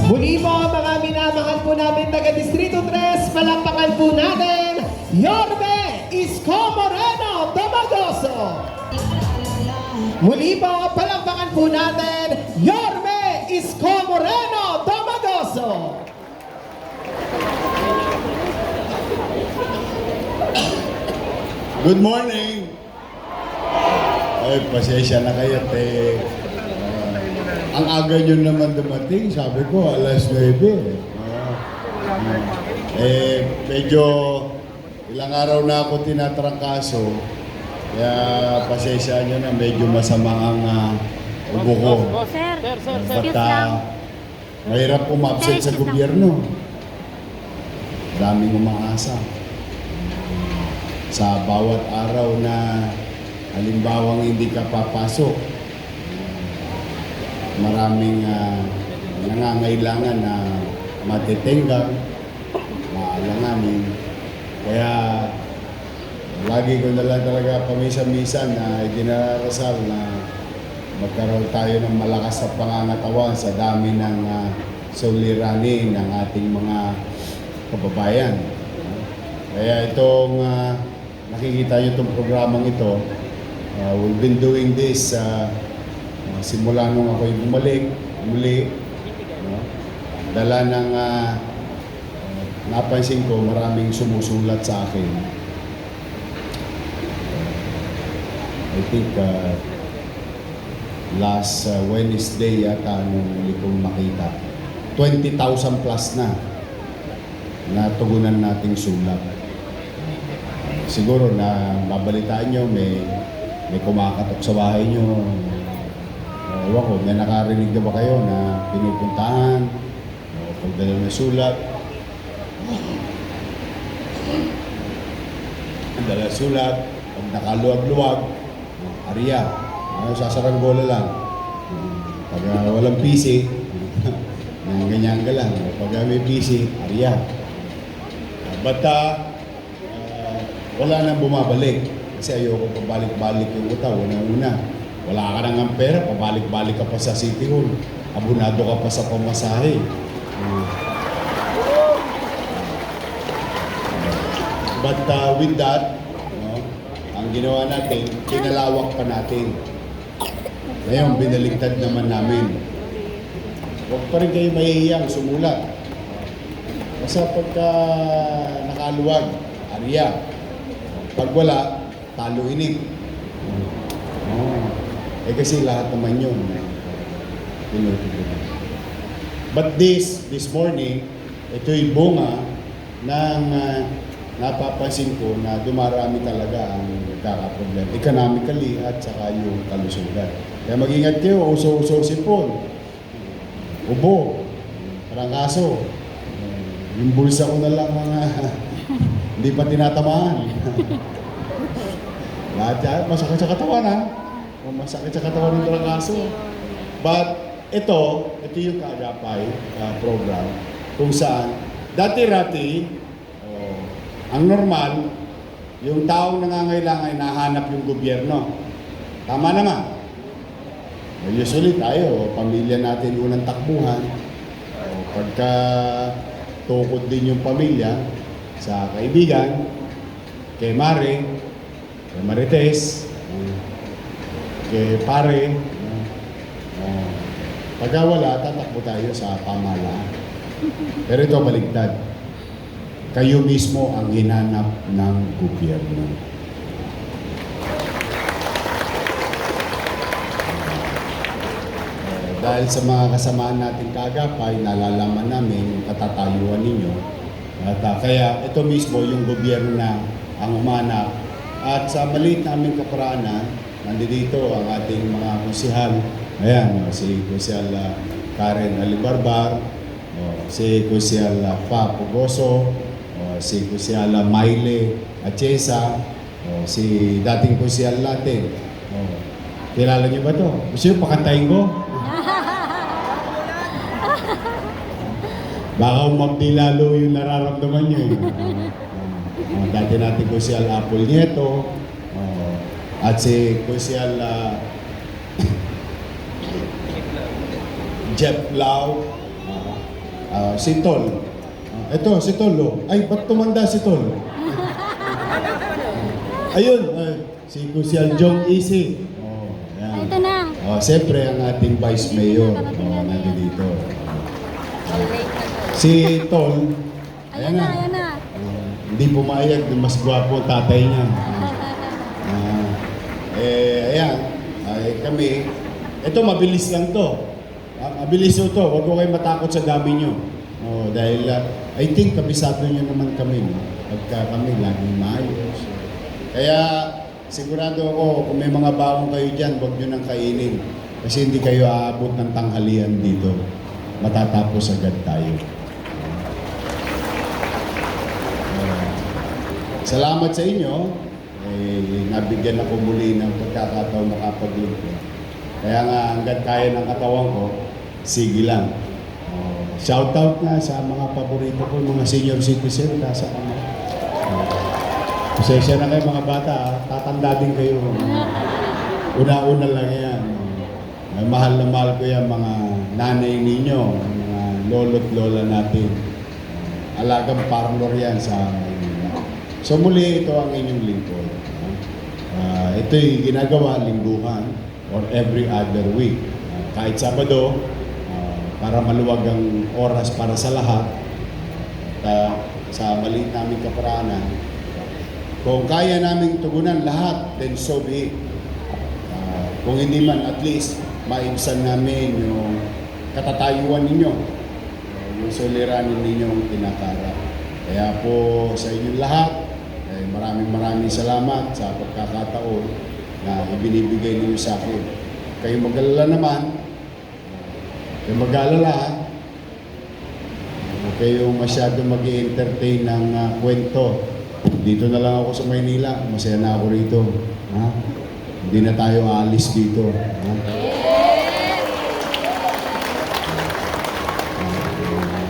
Muli po mga minamahal po namin taga Distrito 3, palakpakan po natin, Yorme Isko Moreno Domagoso. Muli po, palakpakan po natin, Yorme Isko Moreno Domagoso. Good morning! Ay, pasensya na kayo, te. Ang aga nyo naman dumating, sabi ko, alas 9. Medyo ilang araw na ako tinatrangkaso, kaya pasensya nyo na, medyo masama ang ubo ko. Sir, excuse But lang. mahirap umabsent sa gobyerno. Daming umaasa. Sa bawat araw na halimbawang hindi ka papasok, maraming nangangailangan na matitenggang, maalanganin. Kaya lagi ko na lang talaga pamisa-misan na idinarasal na magkaroon tayo ng malakas na pangangatawan sa dami ng suliranin ng ating mga kababayan. Kaya itong nakikita nyo itong programang ito, we've been doing this simula nung ako'y bumalik, muli. Dala ng napansin ko, maraming sumusulat sa akin. I think last Wednesday yata nung huli kong makita, 20,000 plus na tugunan nating sulat. Siguro na babalitaan nyo, may kumakatok sa bahay nyo. Ewan ko, may nakarinig na ba kayo na pinupuntahan o pagdala ng sulat? Dala sulat, pag nakaluwag-luwag, ariya. Sasaranggola lang. Pag walang PC, ganyan ka lang. Pag may PC, ariya. But wala nang bumabalik. Kasi ayoko pabalik-balik yung utaw. Una-una, wala ka nang ang pera, pabalik-balik ka pa sa City Hall. Abunado ka pa sa pamasahe. But with that, ang ginawa natin, kinalawak pa natin. Ngayon, binaligtad naman namin. Huwag pa rin kayo mahihiyang sumulat. Basta pagka nakaluwag, ariya. Pag wala, talo init. Kasi lahat naman yun. But this morning, ito'y bunga ng napapansin ko na dumarami talaga ang nagkakaproblema. Economically at saka yung kalusugan. Kaya mag-ingat kayo, uso-uso sipon. Ubo. Trangkaso. Yung bulsa ko na lang mga hindi pa tinatamaan. Lahat yan, masakit sa katawan ha. Masakit sa katawan ng trangkaso. But ito yung Kaagapay program kung saan dati-rati ang normal, yung taong nangangailangan ay nahanap yung gobyerno. Tama naman. Usually tayo, pamilya natin unang takbuhan. Pagka tukod din yung pamilya sa kaibigan, kay Mare, kay Marites, kay Pare. Pagka wala, tatakbo tayo sa pamahalaan. Pero ito baligtad. Kayo mismo ang hinanap ng gobyerno. Dahil sa mga kasamaan nating Kaagapay, nalalaman namin yung katatayuan ninyo. At kaya ito mismo yung gobyerno na ang umanap. At sa maliit naming kaparaanan, nandito ang ating mga konsihal. Ayan, si Konsihal Karen Alibarbar, si Konsihal Pa Pugoso, si Konsihal Maile Achesa, si dating Konsihal natin. Kilala niyo ba to? Gusto niyo pakantayin ko? Baka umabdi lalo yung nararamdaman niyo. Dati natin Konsihal Apple Nieto, at si Konsihal Jeff Lau, Si Tol. Ito, si Tol. Oh. Ay, ba't tumanda si Tol? Ayun, si Kusyal Jong Isi. Oh, yan. Ito na. Siyempre, ang ating Vice Mayor. Nandito. Si Tol. Ayan na, ayan na. Hindi pumayag na mas gwapo ang tatay niya. Ayan. Kami, ito mabilis lang to. Mabilis to. Huwag ko kayo matakot sa dami nyo. Dahil I think kabisado nyo naman kami. No? Pagka kami laging maayos. Kaya sigurado ako kung may mga bawang kayo dyan, huwag nyo nang kainin. Kasi hindi kayo aabot ng tanghalian dito. Matatapos agad tayo. Salamat sa inyo. Nabigyan ako muli ng pagkakataon makapaglingkod. Kaya nga hanggat kaya ng katawan ko, sige lang. Shoutout na sa mga paborito ko, mga senior citizen, nasa kami. Pasensya na kayo mga bata, tatanda din kayo. Una-una lang yan. Mahal na mahal ko yan mga nanay ninyo, mga lolo't lola natin. Alagang parlor yan sa Maynila. So muli, ito ang inyong lingkod. Ito'y ginagawa lingguhan or every other week. Kahit Sabado, para maluwag ang oras para sa lahat. Sa maliit naming kaparanan, kung kaya naming tugunan lahat, then so be it. Kung hindi man, at least, maibsan namin yung katatayuan ninyo, yung suliranin ninyong kinakaharap. Kaya po sa inyong lahat, maraming salamat sa pagkakataon na ibinibigay ninyo sa akin. Kayo mag-alala naman, kayo mag-alala, huwag kayong masyado mag-i-entertain ng kwento. Dito na lang ako sa Maynila, masaya na ako rito. Ha? Hindi na tayo aalis dito. Ha?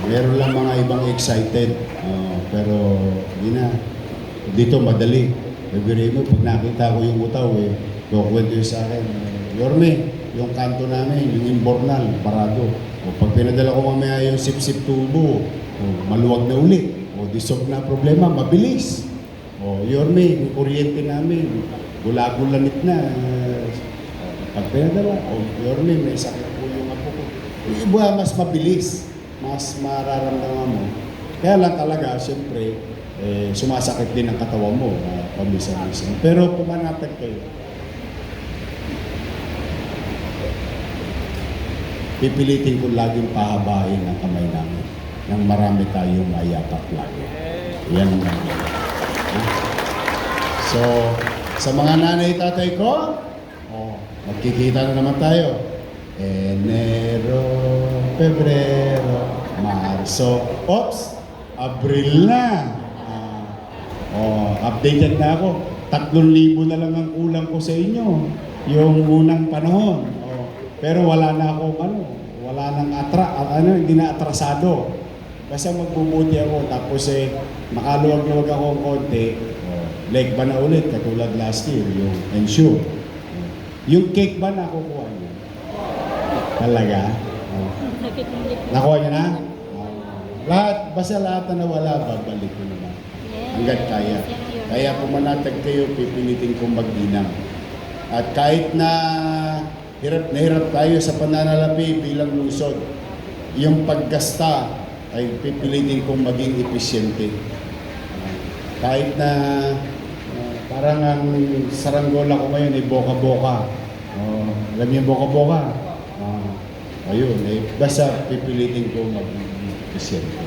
Meron lang mga ibang excited, pero hindi na. Dito madali. Bibiri mo, pag nakita ko yung utaw, kukwento yun sa akin. Yorme, yung kanto namin, yung imbornal, parado. O pag pinadala ko mamaya yung sip-sip tubo, maluwag na ulit. O dissolve na problema, mabilis. O Yorme, yung kuryente namin, gulagulanit na. Pag pinadala, o Yorme, may sakit po yung apo ko. Iba, mas mabilis, mas mararamdaman mo. Kaya lang talaga, siyempre, sumasakit din ang katawan mo, pamisa-misa. Pero pumanatag kayo. Pipilitin ko laging pahabain ang kamay namin nang marami tayong mayakap lagi. Yan ang So, sa mga nanay tatay ko, magkikita na naman tayo. Enero, Pebrero, Marso, Abril na. Updated na ako. 3,000 na lang ang kulang ko sa inyo. Yung unang panahon. Pero wala na akong wala nang hindi na atrasado. Basta magbubuti ako. Tapos makaluwag-luwag ako ng konti. Leg ba na ulit katulad last year, yung ensure. Yung cake ba nakukuha niyo? Talaga? Nakuha niyo na? Basta lahat na nawala, babalik ko naman. Hanggat kaya. Kaya pumanatag kayo, pipilitin kong mag-inang. At kahit na hirap tayo sa pananalapi bilang lungsod, yung paggasta ay pipilitin kong maging episyente. Kahit na parang ang saranggola ko ngayon ay boka-boka. Alam niyo boka-boka? Ayun, basta pipilitin kong maging episyente.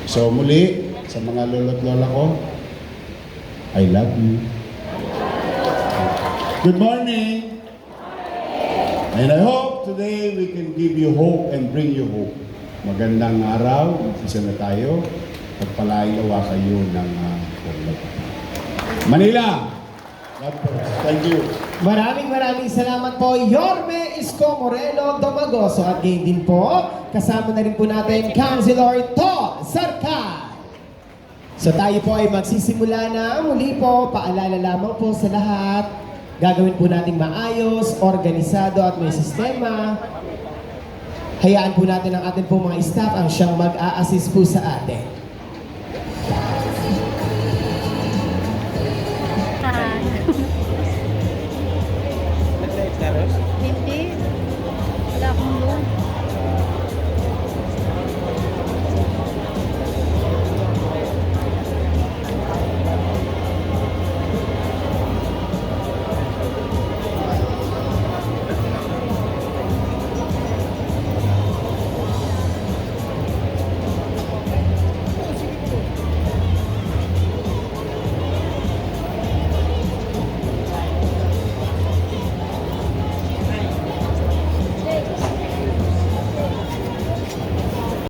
So muli, sa mga lolo't lola ko, I love you. Good morning. And I hope today we can give you hope and bring you hope. Magandang araw, umpisa na tayo. Pagpalain nawa kayo ng Manila. God bless. Thank you. Maraming salamat po, Yorme Isko Moreno Domagoso. At gayon din po, kasama na rin po natin, Councilor Tol Sarkay. So tayo po ay magsisimula na. Muli po, paalala lamang po sa lahat. Gagawin po nating maayos, organisado at may sistema. hayaan po natin ang ating po mga staff ang siyang mag-a-assist po sa atin.